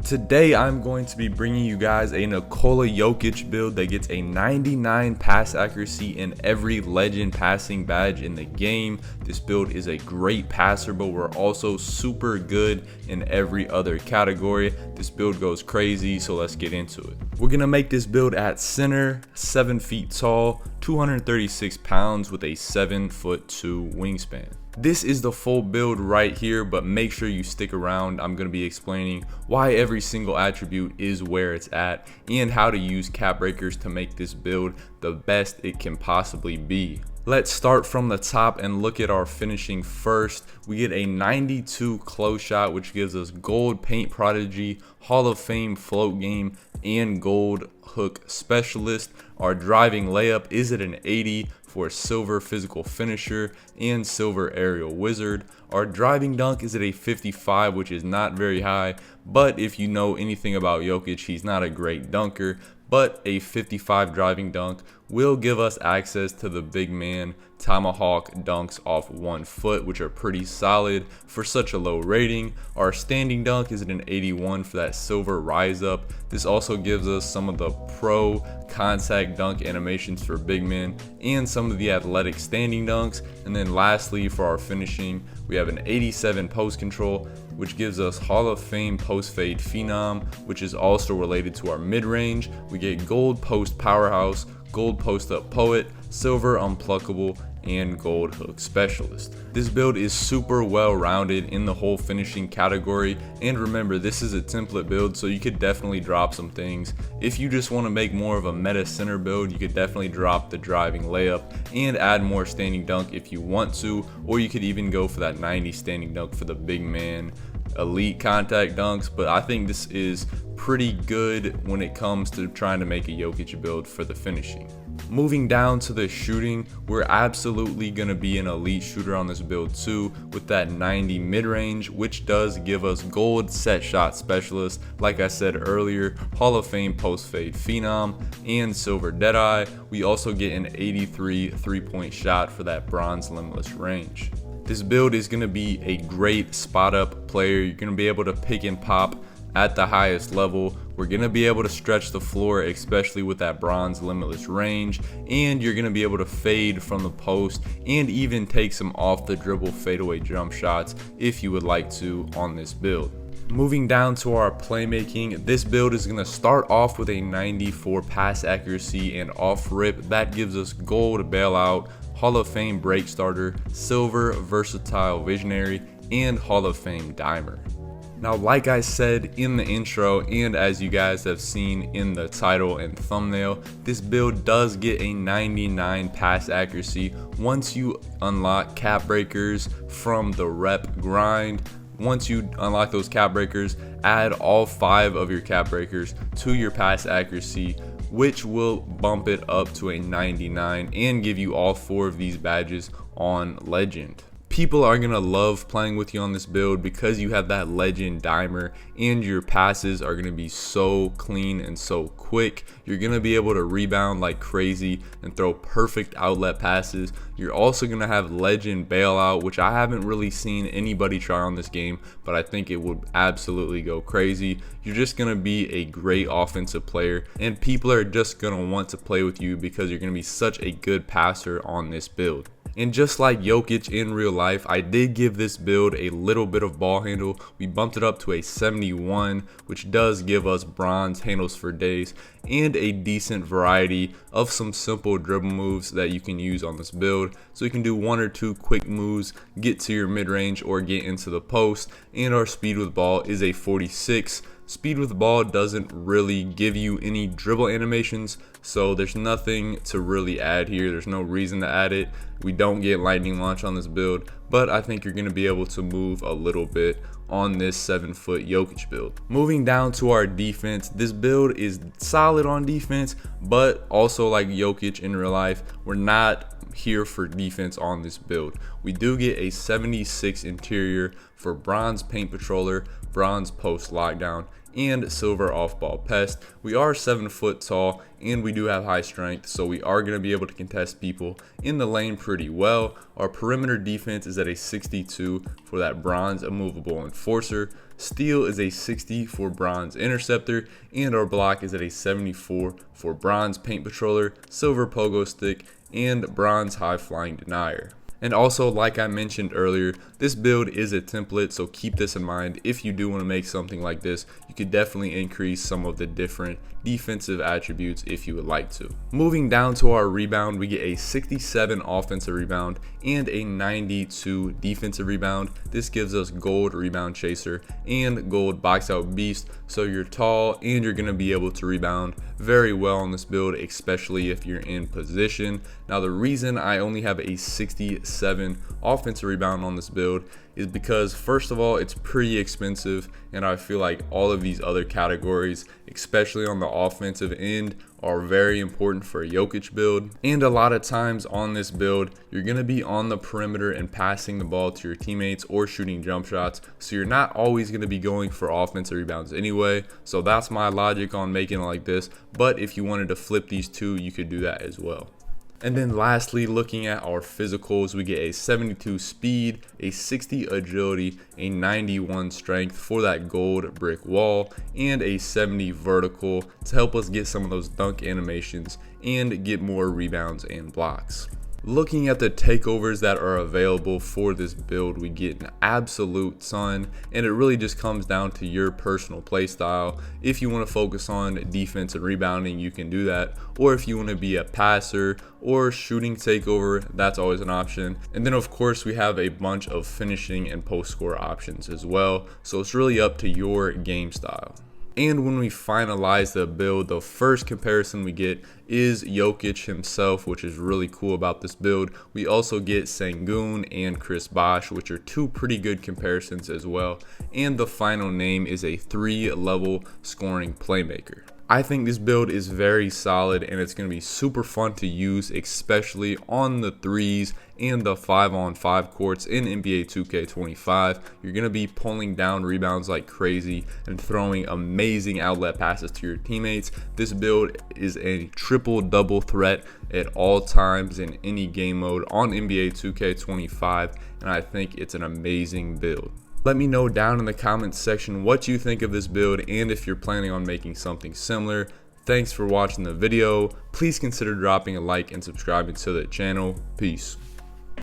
Today I'm going to be bringing you guys a Nikola Jokic build that gets a 99 pass accuracy in every legend passing badge in the game. This build is a great passer, but we're also super good in every other category. This build goes crazy, so let's get into it. We're gonna make this build at center, 7 feet tall, 236 pounds with a 7'2" wingspan. This is the full build right here, but make sure you stick around. I'm going to be explaining why every single attribute is where it's at and how to use cap breakers to make this build the best it can possibly be. Let's start from the top and look at our finishing first. We get a 92 close shot, which gives us gold paint prodigy, Hall of Fame float game, and gold hook specialist. Our driving layup is at an 80 for silver physical finisher and silver aerial wizard. Our driving dunk is at a 55, which is not very high, but if you know anything about Jokic, he's not a great dunker, but a 55 driving dunk will give us access to the big man tomahawk dunks off 1 foot, which are pretty solid for such a low rating. Our standing dunk is at an 81 for that silver rise up. This also gives us some of the pro contact dunk animations for big men and some of the athletic standing dunks. And then lastly, for our finishing, we have an 87 post control, which gives us Hall of Fame post fade phenom, which is also related to our mid range. We get gold post powerhouse, gold post up poet, silver unpluckable, and gold hook specialist. This build is super well rounded in the whole finishing category, and remember, this is a template build, so you could definitely drop some things. If you just want to make more of a meta center build, you could definitely drop the driving layup and add more standing dunk if you want to, or you could even go for that 90 standing dunk for the big man elite contact dunks. But I think this is pretty good when it comes to trying to make a Jokic build for the finishing. Moving down to the shooting, we're absolutely going to be an elite shooter on this build too, with that 90 mid-range, which does give us gold set shot specialist, like I said earlier, Hall of Fame post fade phenom, and silver deadeye. We also get an 83 3-point shot for that bronze limitless range. This build is going to be a great spot up player. You're going to be able to pick and pop at the highest level. We're going to be able to stretch the floor, especially with that bronze limitless range, and you're going to be able to fade from the post and even take some off the dribble fadeaway jump shots if you would like to on this build. Moving down to our playmaking, this build is going to start off with a 94 pass accuracy and off rip. That gives us gold bailout, Hall of Fame break starter, silver versatile visionary, and Hall of Fame dimer. Now, like I said in the intro, and as you guys have seen in the title and thumbnail, this build does get a 99 pass accuracy once you unlock cap breakers from the rep grind. Once you unlock those cap breakers, add all 5 of your cap breakers to your pass accuracy, which will bump it up to a 99 and give you all 4 of these badges on legend. People are going to love playing with you on this build because you have that legend dimer, and your passes are going to be so clean and so quick. You're going to be able to rebound like crazy and throw perfect outlet passes. You're also going to have legend bailout, which I haven't really seen anybody try on this game, but I think it would absolutely go crazy. You're just going to be a great offensive player, and people are just going to want to play with you because you're going to be such a good passer on this build. And just like Jokic in real life, I did give this build a little bit of ball handle. We bumped it up to a 71, which does give us bronze handles for days and a decent variety of some simple dribble moves that you can use on this build. So you can do 1 or 2 quick moves, get to your mid-range or get into the post, and our speed with ball is a 46. Speed with ball doesn't really give you any dribble animations, so there's nothing to really add here. There's no reason to add it. We don't get lightning launch on this build, but I think you're going to be able to move a little bit on this 7-foot Jokic build. Moving down to our defense, this build is solid on defense, but also like Jokic in real life, we're not here for defense on this build. We do get a 76 interior for bronze paint patroller, bronze post lockdown, and silver off-ball pest. We are 7 foot tall and we do have high strength, so we are going to be able to contest people in the lane pretty well. Our perimeter defense is at a 62 for that bronze immovable enforcer, Steal is a 60 for bronze interceptor, and our block is at a 74 for bronze paint patroller, silver pogo stick, and bronze high flying denier. And also, like I mentioned earlier, this build is a template, so keep this in mind. If you do want to make something like this, you could definitely increase some of the different defensive attributes if you would like to. Moving down to our rebound, we get a 67 offensive rebound and a 92 defensive rebound. This gives us gold rebound chaser and gold box out beast, so you're tall and you're going to be able to rebound very well on this build, especially if you're in position. Now, the reason I only have a 67 offensive rebound on this build is because, first of all, it's pretty expensive, and I feel like all of these other categories, especially on the offensive end, are very important for a Jokic build. And a lot of times on this build, you're going to be on the perimeter and passing the ball to your teammates or shooting jump shots, so you're not always going to be going for offensive rebounds anyway. So that's my logic on making it like this, but if you wanted to flip these two, you could do that as well. And then lastly, looking at our physicals, we get a 72 speed, a 60 agility, a 91 strength for that gold brick wall, and a 70 vertical to help us get some of those dunk animations and get more rebounds and blocks. Looking at the takeovers that are available for this build, we get an absolute ton, and it really just comes down to your personal play style. If you want to focus on defense and rebounding, you can do that, or if you want to be a passer or shooting takeover, that's always an option. And then of course we have a bunch of finishing and post score options as well, so it's really up to your game style. And when we finalize the build, the first comparison we get is Jokic himself, which is really cool about this build. We also get Sengun and Chris Bosh, which are two pretty good comparisons as well. And the final name is a 3-level scoring playmaker. I think this build is very solid, and it's going to be super fun to use, especially on the 3s and the 5-on-5 courts in NBA 2K25. You're going to be pulling down rebounds like crazy and throwing amazing outlet passes to your teammates. This build is a triple-double threat at all times in any game mode on NBA 2K25, and I think it's an amazing build. Let me know down in the comments section what you think of this build and if you're planning on making something similar. Thanks for watching the video. Please consider dropping a like and subscribing to the channel. Peace.